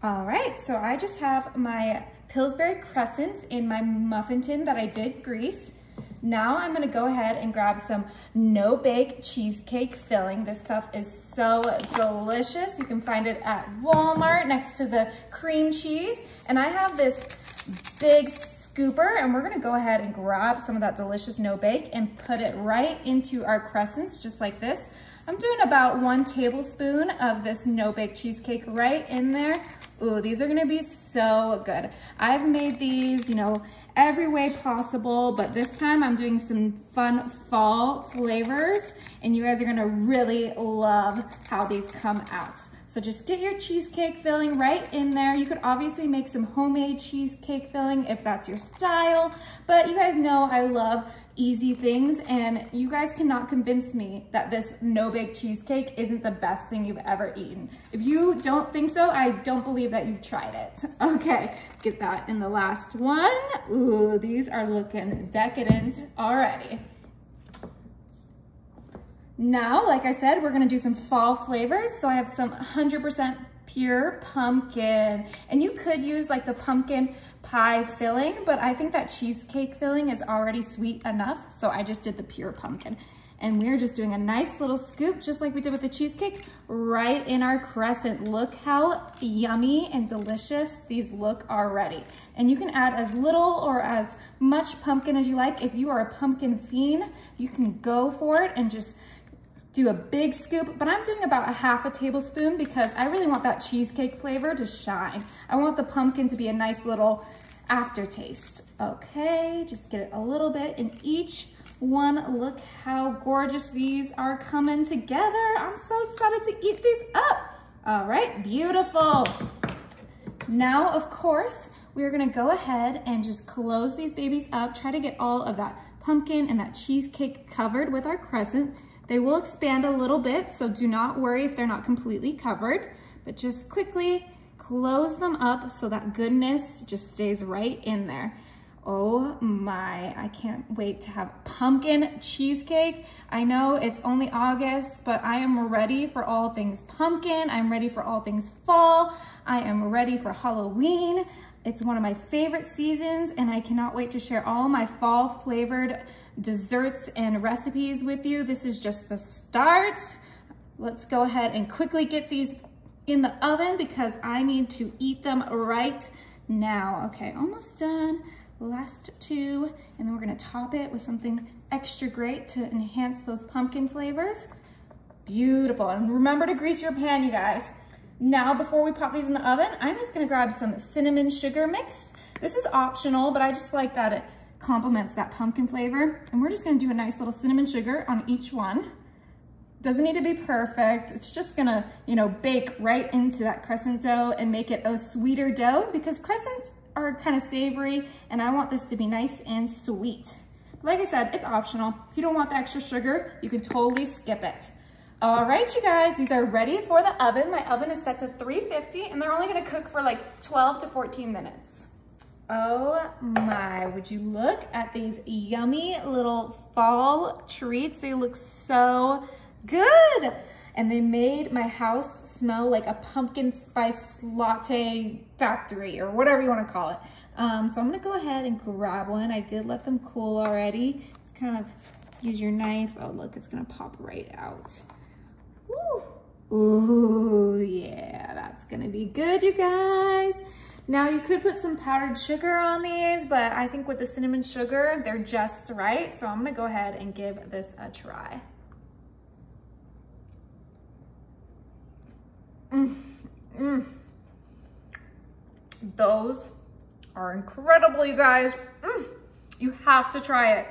All right, so I just have my Pillsbury crescents in my muffin tin that I did grease. Now I'm gonna go ahead and grab some no-bake cheesecake filling. This stuff is so delicious. You can find it at Walmart next to the cream cheese. And I have this big scooper, and we're gonna go ahead and grab some of that delicious no-bake and put it right into our crescents, just like this. I'm doing about 1 tablespoon of this no-bake cheesecake right in there. Ooh, these are gonna be so good. I've made these, you know, every way possible, but this time I'm doing some fun fall flavors, and you guys are gonna really love how these come out. So just get your cheesecake filling right in there. You could obviously make some homemade cheesecake filling if that's your style, but you guys know I love easy things, and you guys cannot convince me that this no-bake cheesecake isn't the best thing you've ever eaten. If you don't think so, I don't believe that you've tried it. Okay, get that in the last one. Ooh, these are looking decadent already. Now, like I said, we're gonna do some fall flavors. So I have some 100% pure pumpkin, and you could use like the pumpkin pie filling, but I think that cheesecake filling is already sweet enough, so I just did the pure pumpkin. And we're just doing a nice little scoop, just like we did with the cheesecake, right in our crescent. Look how yummy and delicious these look already. And you can add as little or as much pumpkin as you like. If you are a pumpkin fiend, you can go for it and just do a big scoop, but I'm doing about 1/2 tablespoon because I really want that cheesecake flavor to shine. I want the pumpkin to be a nice little aftertaste. Okay, just get it a little bit in each one. Look how gorgeous these are coming together. I'm so excited to eat these up. All right, beautiful. Now, of course, we're gonna go ahead and just close these babies up. Try to get all of that pumpkin and that cheesecake covered with our crescent. They will expand a little bit, so do not worry if they're not completely covered, but just quickly close them up so that goodness just stays right in there. Oh my, I can't wait to have pumpkin cheesecake. I know it's only August, but I am ready for all things pumpkin. I'm ready for all things fall. I am ready for Halloween. It's one of my favorite seasons, and I cannot wait to share all my fall flavored desserts and recipes with you. This is just the start. Let's go ahead and quickly get these in the oven because I need to eat them right now. Okay, almost done. Last 2, and then we're gonna top it with something extra great to enhance those pumpkin flavors. Beautiful, and remember to grease your pan, you guys. Now, before we pop these in the oven, I'm just gonna grab some cinnamon sugar mix. This is optional, but I just like that it complements that pumpkin flavor. And we're just gonna do a nice little cinnamon sugar on each one. Doesn't need to be perfect. It's just gonna, you know, bake right into that crescent dough and make it a sweeter dough because crescents are kind of savory and I want this to be nice and sweet. Like I said, it's optional. If you don't want the extra sugar, you can totally skip it. All right, you guys, these are ready for the oven. My oven is set to 350 and they're only gonna cook for like 12 to 14 minutes. Oh my, would you look at these yummy little fall treats? They look so good. And they made my house smell like a pumpkin spice latte factory or whatever you wanna call it. So I'm gonna go ahead and grab one. I did let them cool already. Just kind of use your knife. Oh look, it's gonna pop right out. Woo. Ooh, yeah, that's gonna be good, you guys. Now you could put some powdered sugar on these, but I think with the cinnamon sugar, they're just right. So I'm gonna go ahead and give this a try. Those are incredible, you guys. You have to try it.